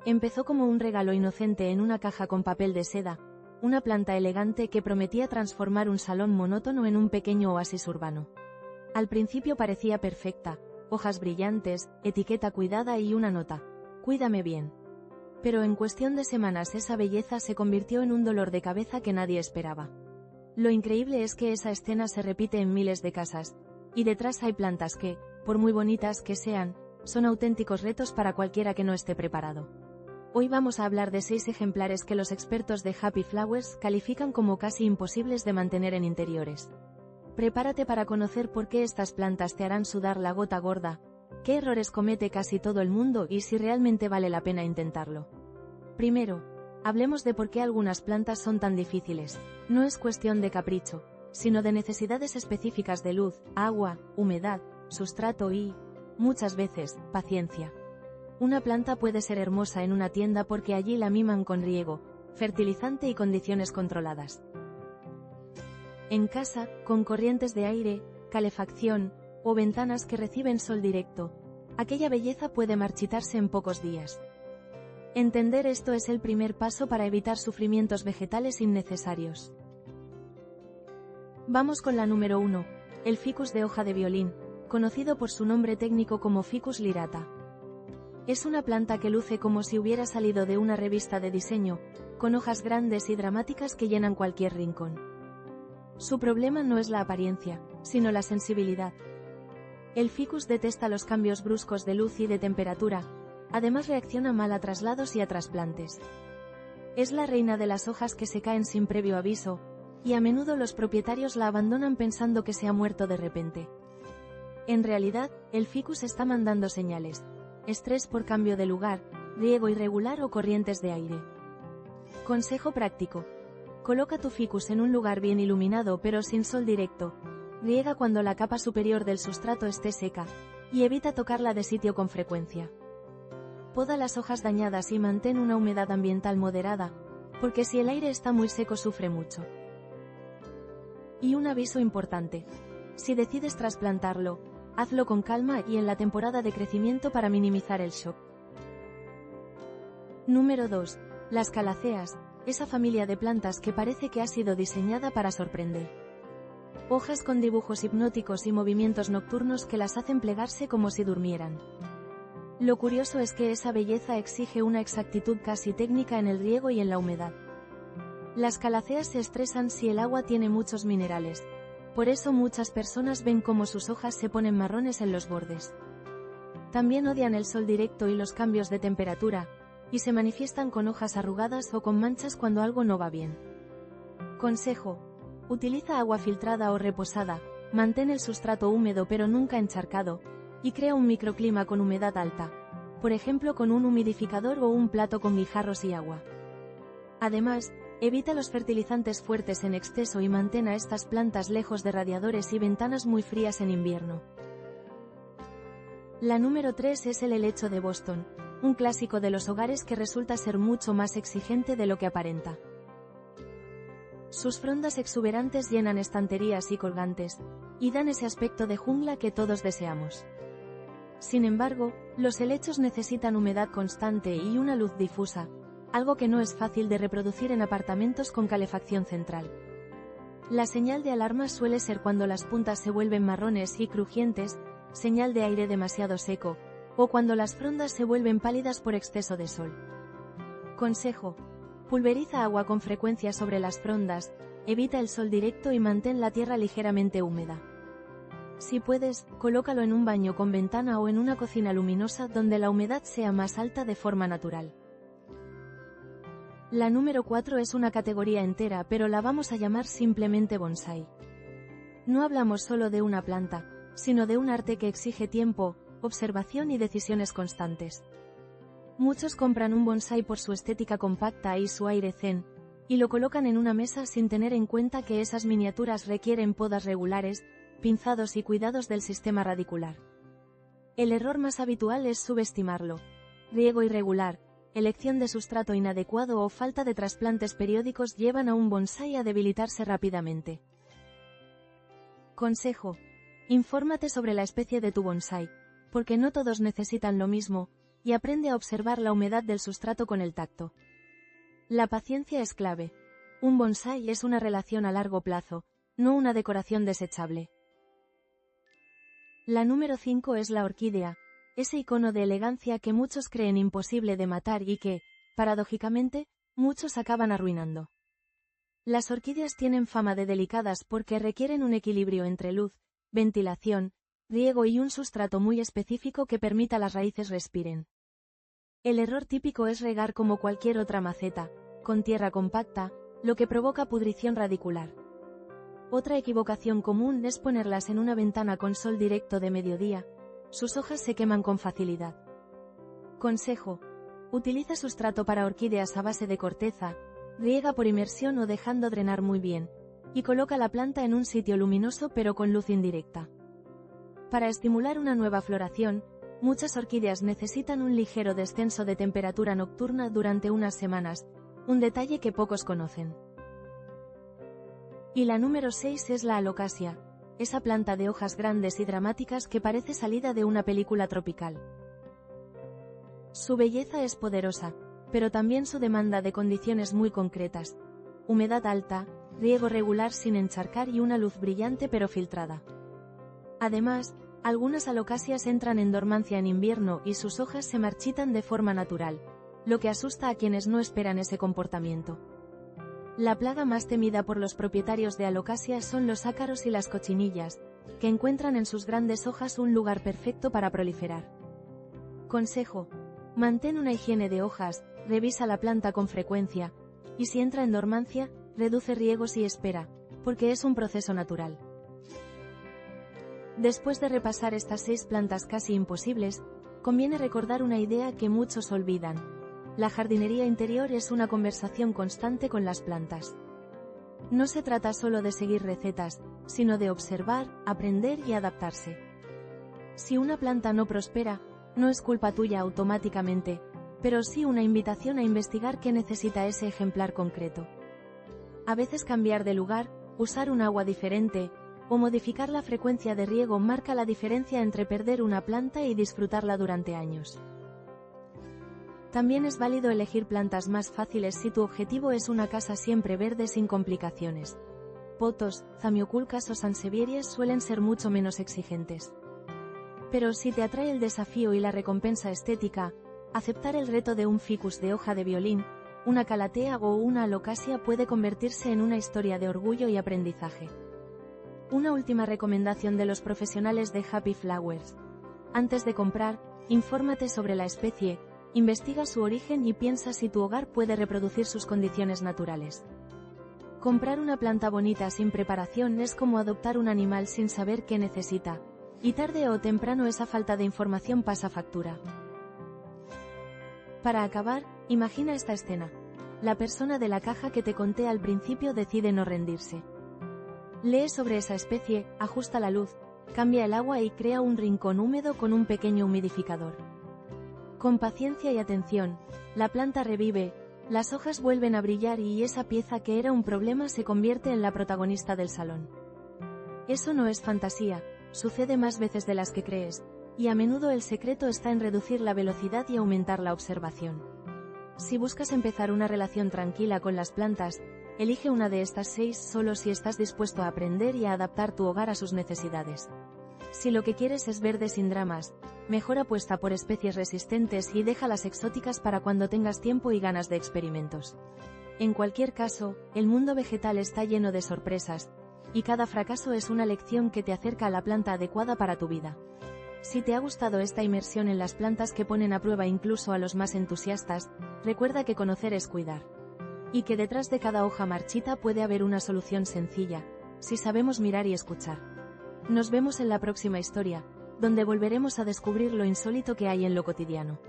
Empezó como un regalo inocente en una caja con papel de seda, una planta elegante que prometía transformar un salón monótono en un pequeño oasis urbano. Al principio parecía perfecta, hojas brillantes, etiqueta cuidada y una nota: cuídame bien. Pero en cuestión de semanas esa belleza se convirtió en un dolor de cabeza que nadie esperaba. Lo increíble es que esa escena se repite en miles de casas, y detrás hay plantas que, por muy bonitas que sean, son auténticos retos para cualquiera que no esté preparado. Hoy vamos a hablar de 6 ejemplares que los expertos de Happy Flowers califican como casi imposibles de mantener en interiores. Prepárate para conocer por qué estas plantas te harán sudar la gota gorda, qué errores comete casi todo el mundo y si realmente vale la pena intentarlo. Primero, hablemos de por qué algunas plantas son tan difíciles. No es cuestión de capricho, sino de necesidades específicas de luz, agua, humedad, sustrato y, muchas veces, paciencia. Una planta puede ser hermosa en una tienda porque allí la miman con riego, fertilizante y condiciones controladas. En casa, con corrientes de aire, calefacción, o ventanas que reciben sol directo, aquella belleza puede marchitarse en pocos días. Entender esto es el primer paso para evitar sufrimientos vegetales innecesarios. Vamos con la número 1, el ficus de hoja de violín, conocido por su nombre técnico como Ficus lyrata. Es una planta que luce como si hubiera salido de una revista de diseño, con hojas grandes y dramáticas que llenan cualquier rincón. Su problema no es la apariencia, sino la sensibilidad. El ficus detesta los cambios bruscos de luz y de temperatura, además reacciona mal a traslados y a trasplantes. Es la reina de las hojas que se caen sin previo aviso, y a menudo los propietarios la abandonan pensando que se ha muerto de repente. En realidad, el ficus está mandando señales: estrés por cambio de lugar, riego irregular o corrientes de aire. Consejo práctico: coloca tu ficus en un lugar bien iluminado pero sin sol directo, riega cuando la capa superior del sustrato esté seca, y evita tocarla de sitio con frecuencia. Poda las hojas dañadas y mantén una humedad ambiental moderada, porque si el aire está muy seco sufre mucho. Y un aviso importante: si decides trasplantarlo, hazlo con calma y en la temporada de crecimiento para minimizar el shock. Número 2. Las calaceas, esa familia de plantas que parece que ha sido diseñada para sorprender. Hojas con dibujos hipnóticos y movimientos nocturnos que las hacen plegarse como si durmieran. Lo curioso es que esa belleza exige una exactitud casi técnica en el riego y en la humedad. Las calaceas se estresan si el agua tiene muchos minerales. Por eso muchas personas ven cómo sus hojas se ponen marrones en los bordes. También odian el sol directo y los cambios de temperatura, y se manifiestan con hojas arrugadas o con manchas cuando algo no va bien. Consejo: utiliza agua filtrada o reposada, mantén el sustrato húmedo pero nunca encharcado, y crea un microclima con humedad alta, por ejemplo con un humidificador o un plato con guijarros y agua. Además, evita los fertilizantes fuertes en exceso y mantén a estas plantas lejos de radiadores y ventanas muy frías en invierno. La número 3 es el helecho de Boston, un clásico de los hogares que resulta ser mucho más exigente de lo que aparenta. Sus frondas exuberantes llenan estanterías y colgantes, y dan ese aspecto de jungla que todos deseamos. Sin embargo, los helechos necesitan humedad constante y una luz difusa, algo que no es fácil de reproducir en apartamentos con calefacción central. La señal de alarma suele ser cuando las puntas se vuelven marrones y crujientes, señal de aire demasiado seco, o cuando las frondas se vuelven pálidas por exceso de sol. Consejo: pulveriza agua con frecuencia sobre las frondas, evita el sol directo y mantén la tierra ligeramente húmeda. Si puedes, colócalo en un baño con ventana o en una cocina luminosa donde la humedad sea más alta de forma natural. La número 4 es una categoría entera, pero la vamos a llamar simplemente bonsái. No hablamos solo de una planta, sino de un arte que exige tiempo, observación y decisiones constantes. Muchos compran un bonsái por su estética compacta y su aire zen, y lo colocan en una mesa sin tener en cuenta que esas miniaturas requieren podas regulares, pinzados y cuidados del sistema radicular. El error más habitual es subestimarlo. Riego irregular, elección de sustrato inadecuado o falta de trasplantes periódicos llevan a un bonsái a debilitarse rápidamente. Consejo: infórmate sobre la especie de tu bonsái, porque no todos necesitan lo mismo, y aprende a observar la humedad del sustrato con el tacto. La paciencia es clave. Un bonsái es una relación a largo plazo, no una decoración desechable. La número 5 es la orquídea, ese icono de elegancia que muchos creen imposible de matar y que, paradójicamente, muchos acaban arruinando. Las orquídeas tienen fama de delicadas porque requieren un equilibrio entre luz, ventilación, riego y un sustrato muy específico que permita las raíces respiren. El error típico es regar como cualquier otra maceta, con tierra compacta, lo que provoca pudrición radicular. Otra equivocación común es ponerlas en una ventana con sol directo de mediodía. Sus hojas se queman con facilidad. Consejo: utiliza sustrato para orquídeas a base de corteza, riega por inmersión o dejando drenar muy bien, y coloca la planta en un sitio luminoso pero con luz indirecta. Para estimular una nueva floración, muchas orquídeas necesitan un ligero descenso de temperatura nocturna durante unas semanas, un detalle que pocos conocen. Y la número 6 es la alocasia, esa planta de hojas grandes y dramáticas que parece salida de una película tropical. Su belleza es poderosa, pero también su demanda de condiciones muy concretas: humedad alta, riego regular sin encharcar y una luz brillante pero filtrada. Además, algunas alocasias entran en dormancia en invierno y sus hojas se marchitan de forma natural, lo que asusta a quienes no esperan ese comportamiento. La plaga más temida por los propietarios de alocasias son los ácaros y las cochinillas, que encuentran en sus grandes hojas un lugar perfecto para proliferar. Consejo: mantén una higiene de hojas, revisa la planta con frecuencia, y si entra en dormancia, reduce riegos y espera, porque es un proceso natural. Después de repasar estas 6 plantas casi imposibles, conviene recordar una idea que muchos olvidan: la jardinería interior es una conversación constante con las plantas. No se trata solo de seguir recetas, sino de observar, aprender y adaptarse. Si una planta no prospera, no es culpa tuya automáticamente, pero sí una invitación a investigar qué necesita ese ejemplar concreto. A veces cambiar de lugar, usar un agua diferente, o modificar la frecuencia de riego marca la diferencia entre perder una planta y disfrutarla durante años. También es válido elegir plantas más fáciles si tu objetivo es una casa siempre verde sin complicaciones. Potos, zamioculcas o sansevierias suelen ser mucho menos exigentes. Pero si te atrae el desafío y la recompensa estética, aceptar el reto de un ficus de hoja de violín, una calatea o una alocasia puede convertirse en una historia de orgullo y aprendizaje. Una última recomendación de los profesionales de Happy Flowers: antes de comprar, infórmate sobre la especie, investiga su origen y piensa si tu hogar puede reproducir sus condiciones naturales. Comprar una planta bonita sin preparación es como adoptar un animal sin saber qué necesita, y tarde o temprano esa falta de información pasa factura. Para acabar, imagina esta escena. La persona de la caja que te conté al principio decide no rendirse. Lee sobre esa especie, ajusta la luz, cambia el agua y crea un rincón húmedo con un pequeño humidificador. Con paciencia y atención, la planta revive, las hojas vuelven a brillar y esa pieza que era un problema se convierte en la protagonista del salón. Eso no es fantasía, sucede más veces de las que crees, y a menudo el secreto está en reducir la velocidad y aumentar la observación. Si buscas empezar una relación tranquila con las plantas, elige una de estas 6 solo si estás dispuesto a aprender y a adaptar tu hogar a sus necesidades. Si lo que quieres es verde sin dramas, mejor apuesta por especies resistentes y deja las exóticas para cuando tengas tiempo y ganas de experimentos. En cualquier caso, el mundo vegetal está lleno de sorpresas, y cada fracaso es una lección que te acerca a la planta adecuada para tu vida. Si te ha gustado esta inmersión en las plantas que ponen a prueba incluso a los más entusiastas, recuerda que conocer es cuidar. Y que detrás de cada hoja marchita puede haber una solución sencilla, si sabemos mirar y escuchar. Nos vemos en la próxima historia, donde volveremos a descubrir lo insólito que hay en lo cotidiano.